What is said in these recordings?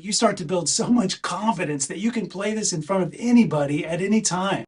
You start to build so much confidence that you can play this in front of anybody at any time.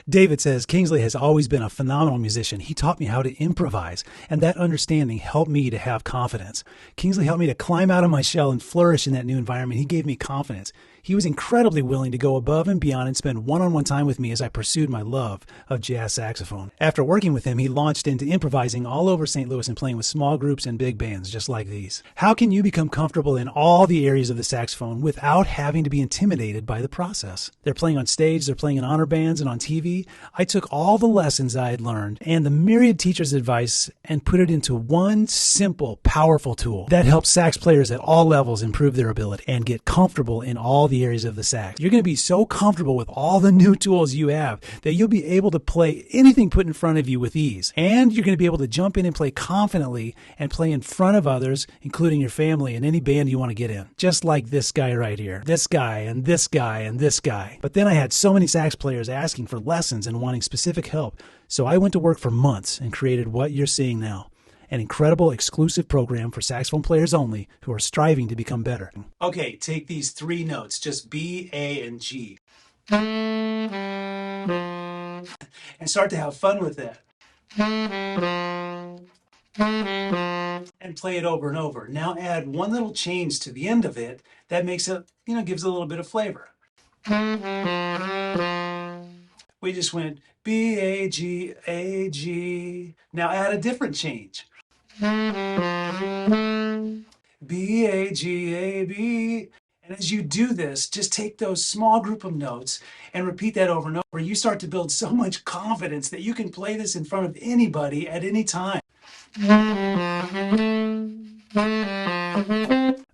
David says, Kingsley has always been a phenomenal musician. He taught me how to improvise, and that understanding helped me to have confidence. Kingsley helped me to climb out of my shell and flourish in that new environment. He gave me confidence. He was incredibly willing to go above and beyond and spend one-on-one time with me as I pursued my love of jazz saxophone. After working with him, he launched into improvising all over St. Louis and playing with small groups and big bands just like these. How can you become comfortable in all the areas of the saxophone without having to be intimidated by the process? They're playing on stage, they're playing in honor bands and on TV. I took all the lessons I had learned and the myriad teachers' advice and put it into one simple, powerful tool that helps sax players at all levels improve their ability and get comfortable in all the areas of the sax. You're going to be so comfortable with all the new tools you have that you'll be able to play anything put in front of you with ease. And you're going to be able to jump in and play confidently and play in front of others, including your family and any band you want to get in. Just like this guy right here. This guy and this guy and this guy. But then I had so many sax players asking for lessons and wanting specific help. So I went to work for months and created what you're seeing now. An incredible exclusive program for saxophone players only who are striving to become better. Okay, take these three notes, just B, A, and G. And start to have fun with that. And play it over and over. Now add one little change to the end of it that makes it, gives it a little bit of flavor. We just went B, A, G, A, G. Now add a different change. B, A, G, A, B. And as you do this, just take those small group of notes and repeat that over and over. You start to build so much confidence that you can play this in front of anybody at any time.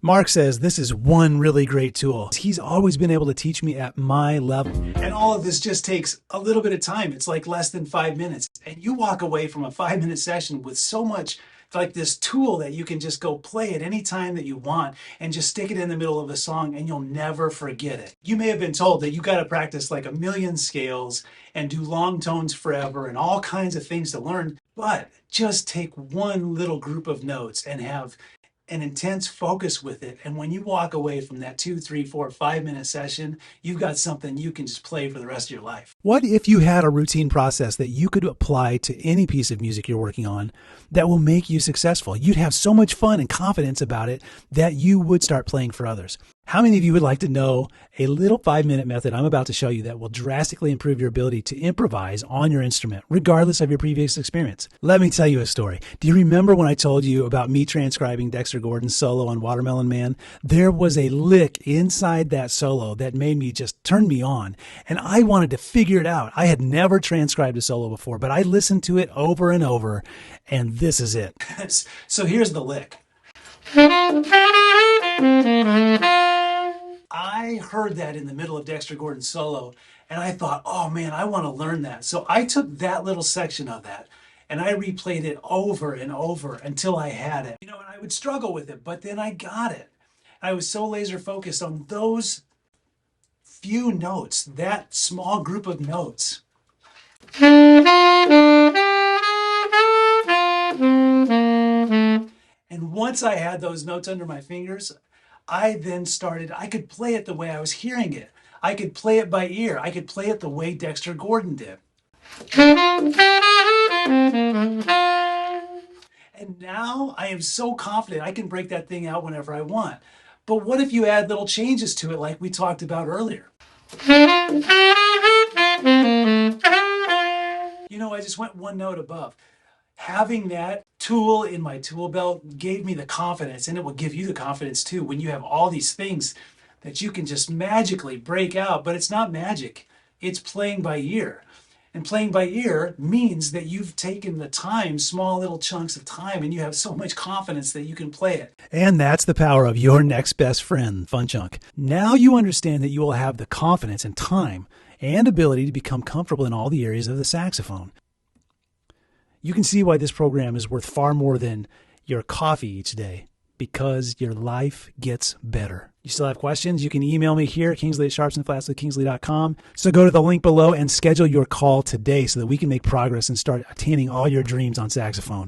Mark says this is one really great tool. He's always been able to teach me at my level. And all of this just takes a little bit of time. It's like less than 5 minutes. And you walk away from a 5-minute session with so much like this tool that you can just go play at any time that you want and just stick it in the middle of a song and you'll never forget it. You may have been told that you got to practice like 1,000,000 scales and do long tones forever and all kinds of things to learn, but just take one little group of notes and have an intense focus with it. And when you walk away from that 2, 3, 4, 5-minute session, you've got something you can just play for the rest of your life. What if you had a routine process that you could apply to any piece of music you're working on that will make you successful? You'd have so much fun and confidence about it that you would start playing for others. How many of you would like to know a little 5-minute method I'm about to show you that will drastically improve your ability to improvise on your instrument, regardless of your previous experience? Let me tell you a story. Do you remember when I told you about me transcribing Dexter Gordon's solo on Watermelon Man? There was a lick inside that solo that made me just turn me on, and I wanted to figure it out. I had never transcribed a solo before, but I listened to it over and over, and this is it. So here's the lick. I heard that in the middle of Dexter Gordon's solo, and I thought, oh man, I want to learn that. So I took that little section of that, and I replayed it over and over until I had it. And I would struggle with it, but then I got it. I was so laser focused on those few notes, that small group of notes. And once I had those notes under my fingers, I could play it the way I was hearing it. I could play it by ear. I could play it the way Dexter Gordon did. And now I am so confident I can break that thing out whenever I want. But what if you add little changes to it like we talked about earlier? I just went one note above. Having that tool in my tool belt gave me the confidence, and it will give you the confidence too when you have all these things that you can just magically break out. But it's not magic. It's playing by ear. And playing by ear means that you've taken the time, small little chunks of time, and you have so much confidence that you can play it. And that's the power of your next best friend, Fun Chunk. Now you understand that you will have the confidence and time and ability to become comfortable in all the areas of the saxophone. You can see why this program is worth far more than your coffee each day, because your life gets better. You still have questions? You can email me here at kingsley@sharpsandflats@kingsley.com. So go to the link below and schedule your call today so that we can make progress and start attaining all your dreams on saxophone.